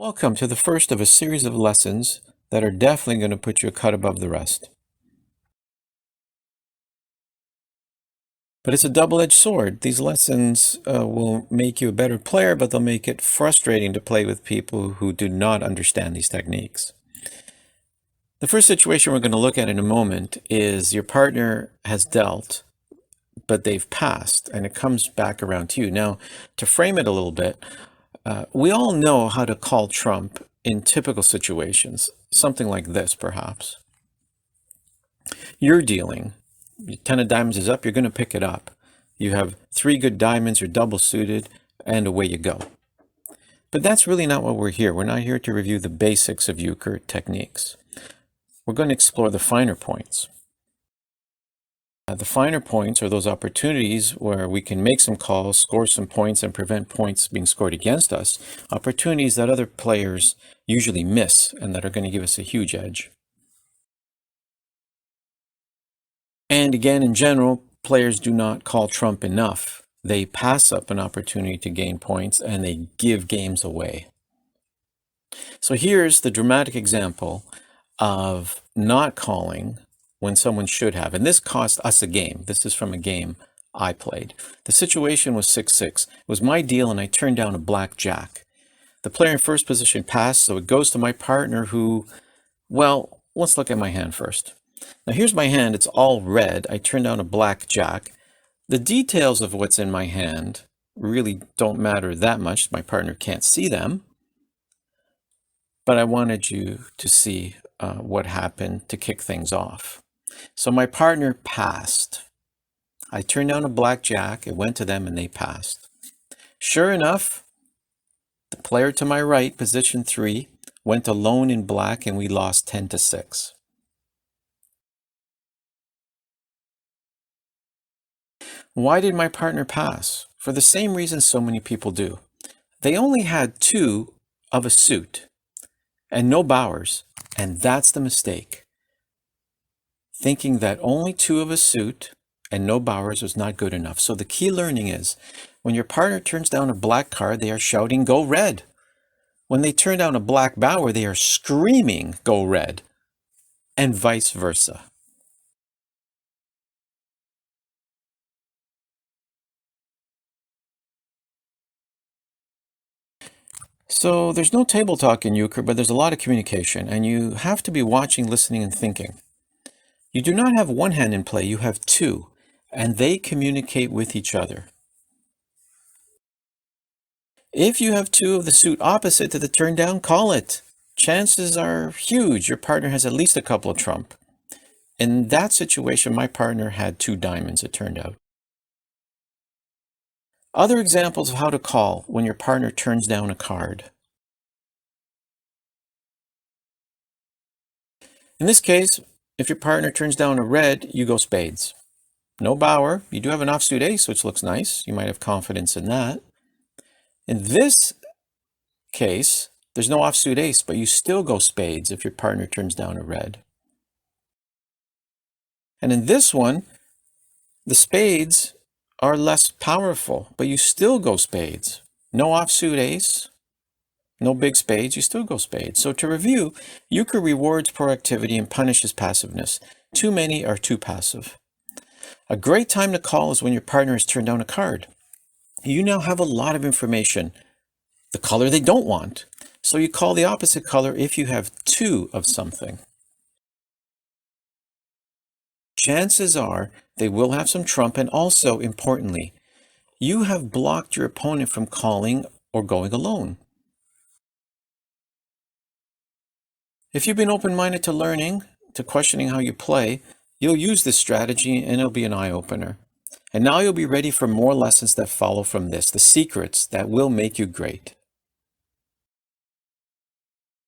Welcome to the first of a series of lessons that are definitely going to put you a cut above the rest. But it's a double-edged sword. These lessons will make you a better player, but they'll make it frustrating to play with people who do not understand these techniques. The first situation we're going to look at in a moment is your partner has dealt, but they've passed, and it comes back around to you. Now, to frame it a little bit, we all know how to call trump in typical situations, something like this, perhaps. You're dealing, your 10 of diamonds is up, you're going to pick it up. You have 3 good diamonds, you're double suited, and away you go. But that's really not what we're here. We're not here to review the basics of euchre techniques. We're going to explore the finer points. The finer points are those opportunities where we can make some calls, score some points, and prevent points being scored against us. Opportunities that other players usually miss and that are going to give us a huge edge. And again, in general, players do not call trump enough. They pass up an opportunity to gain points and they give games away. So here's the dramatic example of not calling when someone should have. And this cost us a game. This is from a game I played. The situation was 6-6. It was my deal and I turned down a black jack. The player in first position passed, so it goes to my partner who, well, let's look at my hand first. Now here's my hand. It's all red. I turned down a black jack. The details of what's in my hand really don't matter that much. My partner can't see them. But I wanted you to see what happened to kick things off. So my partner passed. I turned down a black jack, it went to them and they passed. Sure enough, the player to my right, position 3, went alone in black and we lost 10-6. Why did my partner pass? For the same reason so many people do. They only had 2 of a suit and no bowers, and that's the mistake. Thinking that only 2 of a suit and no bowers was not good enough. So the key learning is, when your partner turns down a black card, they are shouting, "Go red." When they turn down a black bower, they are screaming, "Go red," and vice versa. So there's no table talk in euchre, but there's a lot of communication, and you have to be watching, listening, and thinking. You do not have one hand in play, you have 2, and they communicate with each other. If you have 2 of the suit opposite to the turn down, call it. Chances are huge your partner has at least a couple of trump. In that situation, my partner had 2 diamonds, it turned out. Other examples of how to call when your partner turns down a card. In this case, if your partner turns down a red, you go spades. No bower. You do have an offsuit ace, which looks nice. You might have confidence in that. In this case, there's no offsuit ace, but you still go spades if your partner turns down a red. And in this one, the spades are less powerful, but you still go spades. No offsuit ace, no big spades, you still go spades. So to review, euchre rewards proactivity and punishes passiveness. Too many are too passive. A great time to call is when your partner has turned down a card. You now have a lot of information, the color they don't want. So you call the opposite color if you have 2 of something. Chances are they will have some trump, and also, importantly, you have blocked your opponent from calling or going alone. If you've been open-minded to learning, to questioning how you play, you'll use this strategy and it'll be an eye-opener. And now you'll be ready for more lessons that follow from this, the secrets that will make you great.